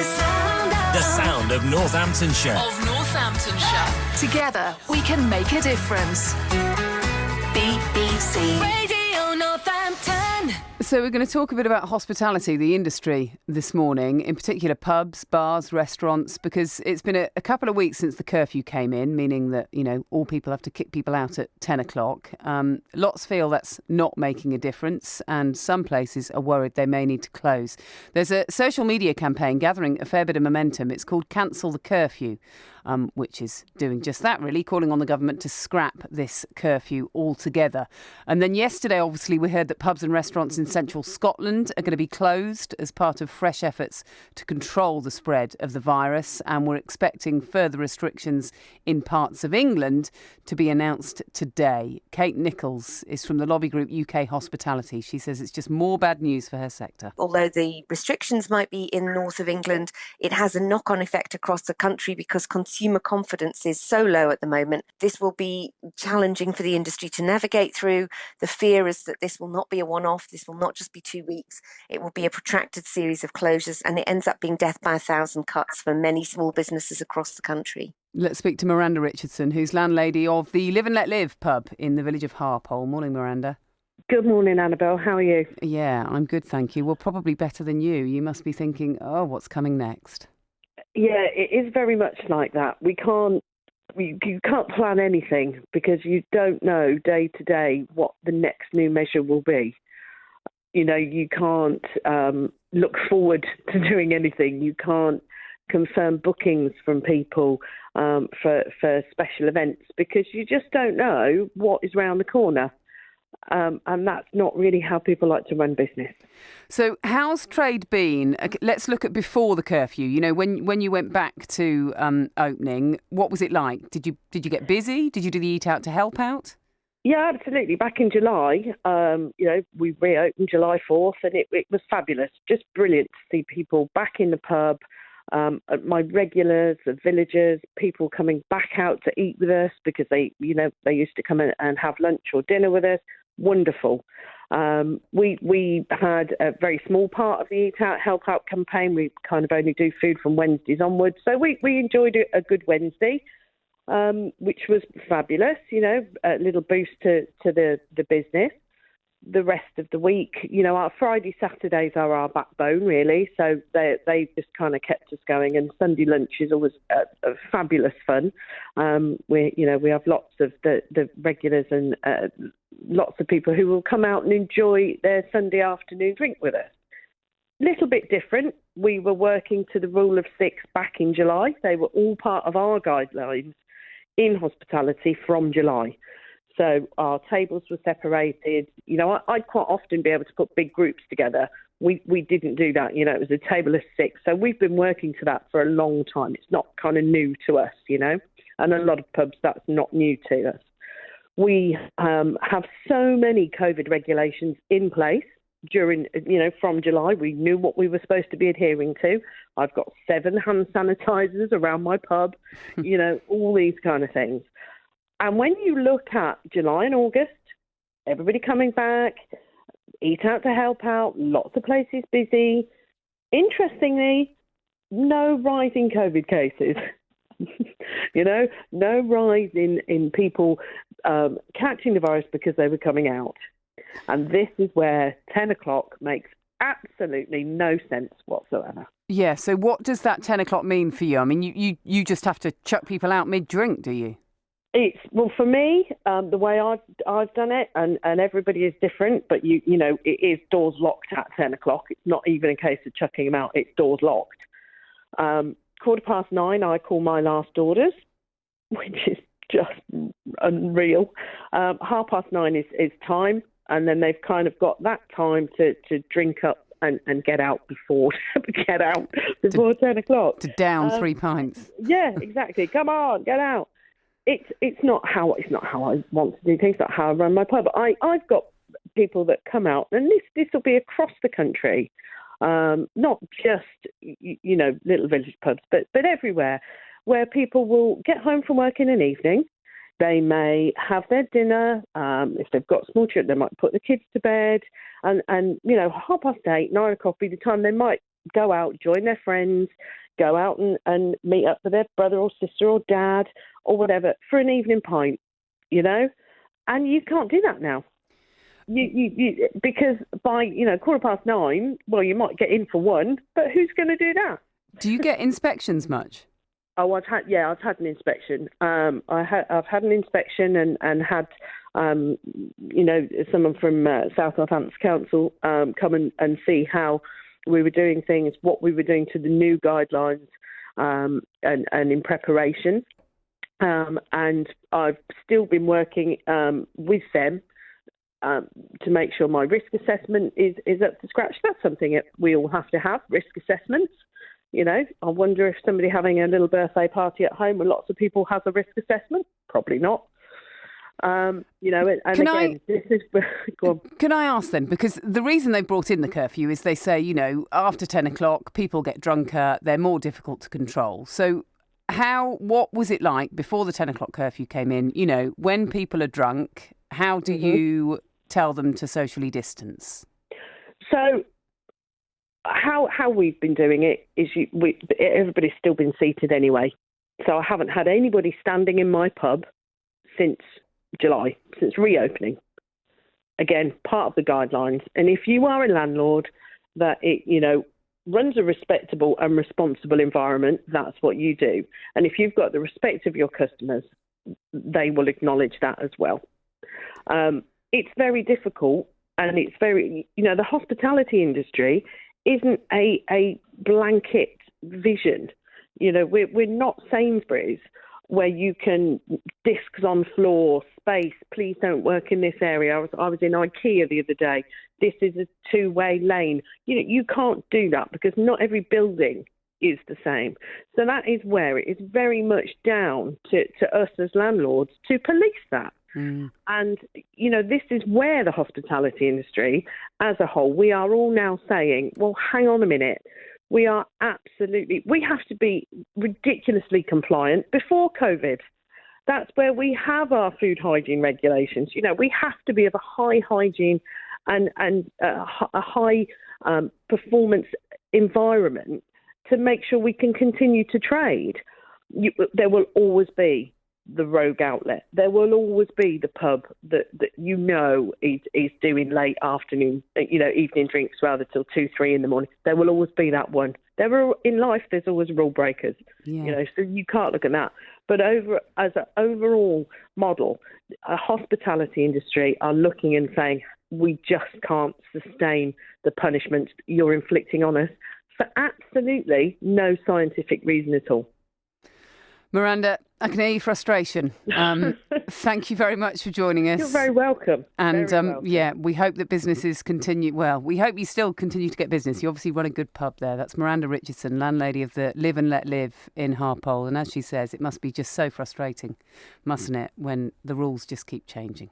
The sound of Northamptonshire. Together, we can make a difference. BBC Radio Northampton. So we're going to talk a bit about hospitality, the industry, this morning, in particular pubs, bars, restaurants, because it's been a couple of weeks since the curfew came in, meaning that, you know, all people have to kick people out at 10 o'clock. Lots feel that's not making a difference, and some places are worried they may need to close. There's a social media campaign gathering a fair bit of momentum. It's called Cancel The Curfew, which is doing just that, really, calling on the government to scrap this curfew altogether. And then yesterday, obviously, we heard that pubs and restaurants in central Scotland are going to be closed as part of fresh efforts to control the spread of the virus. And we're expecting further restrictions in parts of England to be announced today. Kate Nichols is from the lobby group UK Hospitality. She says it's just more bad news for her sector. Although the restrictions might be in the north of England, it has a knock-on effect across the country because consumer confidence is so low at the moment. This will be challenging for the industry to navigate through. The fear is that this will not be a one-off. This will not just be 2 weeks. It will be a protracted series of closures, and it ends up being death by 1,000 cuts for many small businesses across the country. Let's speak to Miranda Richardson, who's landlady of the Live and Let Live pub in the village of Harpole. Morning, Miranda. Good morning, Annabelle. How are you? Yeah, I'm good, thank you. Well, probably better than you. You must be thinking, oh, what's coming next? Yeah, it is very much like that. You can't plan anything because you don't know day to day what the next new measure will be. You know, you can't look forward to doing anything. You can't confirm bookings from people for special events because you just don't know what is round the corner. And that's not really how people like to run business. So how's trade been? Let's look at before the curfew. You know, when you went back to opening, what was it like? Did you get busy? Did you do the Eat Out to Help Out? Yeah, absolutely. Back in July, we reopened July 4th and it was fabulous. Just brilliant to see people back in the pub, my regulars, the villagers, people coming back out to eat with us because they used to come in and have lunch or dinner with us. Wonderful. We had a very small part of the Eat Out Help Out campaign. We kind of only do food from Wednesdays onwards. So we enjoyed a good Wednesday. Which was fabulous, a little boost to the business. The rest of the week, our Friday, Saturdays are our backbone, really. So they just kind of kept us going. And Sunday lunch is always a fabulous fun. We have lots of the regulars and lots of people who will come out and enjoy their Sunday afternoon drink with us. Little bit different. We were working to the rule of 6 back in July. They were all part of our guidelines in hospitality from July. So our tables were separated. I'd quite often be able to put big groups together. We didn't do that. It was a table of 6. So we've been working to that for a long time. It's not kind of new to us, and a lot of pubs, that's not new to us. We have so many COVID regulations in place during, from July. We knew what we were supposed to be adhering to. I've got 7 hand sanitizers around my pub, all these kind of things. And when you look at July and August, everybody coming back, Eat Out to Help Out, lots of places busy. Interestingly, no rise in COVID cases. No rise in people catching the virus because they were coming out. And this is where 10 o'clock makes absolutely no sense whatsoever. Yeah, so what does that 10 o'clock mean for you? I mean, you just have to chuck people out mid-drink, do you? For me, the way I've done it, and everybody is different, but it is doors locked at 10 o'clock. It's not even a case of chucking them out, it's doors locked. 9:15, I call my last orders, which is just unreal. 9:30 is time, and then they've kind of got that time to drink up and get out before 10 o'clock. To down 3 pints. Yeah, exactly. Come on, get out. It's not how I want to do things. Not how I run my pub. I've got people that come out, and this will be across the country, not just little village pubs, but everywhere, where people will get home from work in an evening. They may have their dinner. If they've got small children, they might put the kids to bed, and 8:30, 9 o'clock be the time they might go out, join their friends, go out and meet up with their brother or sister or dad or whatever for an evening pint, and you can't do that now. You because by 9:15, well, you might get in for one, but who's going to do that? Do you get inspections much? Oh, I've had an inspection. I've had an inspection and had someone from South Northampton Council come and see how we were doing things, what we were doing to the new guidelines, and in preparation. And I've still been working with them to make sure my risk assessment is up to scratch. That's something that we all have to have, risk assessments. I wonder if somebody having a little birthday party at home with lots of people has a risk assessment. Probably not. And Can again, this is... Go on. Can I ask then, because the reason they brought in the curfew is they say, after 10 o'clock, people get drunker, they're more difficult to control. So what was it like before the 10 o'clock curfew came in? When people are drunk, how do you tell them to socially distance? So how we've been doing it is everybody's still been seated anyway. So I haven't had anybody standing in my pub since July, since reopening. Again, part of the guidelines. And if you are a landlord that runs a respectable and responsible environment, that's what you do. And if you've got the respect of your customers, they will acknowledge that as well. It's very difficult, and it's very, the hospitality industry isn't a blanket vision. We're not Sainsbury's, where you can discs on floor, space, please don't work in this area. I was in IKEA the other day. This is a two-way lane. You can't do that because not every building is the same. So that is where it is very much down to us as landlords to police that. And, this is where the hospitality industry as a whole, we are all now saying, well, hang on a minute. We have to be ridiculously compliant before COVID. That's where we have our food hygiene regulations. We have to be of a high hygiene and a high performance environment to make sure we can continue to trade. There will always be the rogue outlet. There will always be the pub that is doing late afternoon, evening drinks rather till 2-3 in the morning. There will always be that one. In life, there's always rule breakers. Yeah. So you can't look at that. But as an overall model, a hospitality industry are looking and saying, we just can't sustain the punishments you're inflicting on us for absolutely no scientific reason at all. Miranda, I can hear your frustration. Thank you very much for joining us. You're very welcome. And we hope that businesses continue. Well, we hope you still continue to get business. You obviously run a good pub there. That's Miranda Richardson, landlady of the Live and Let Live in Harpole. And as she says, it must be just so frustrating, mustn't it, when the rules just keep changing.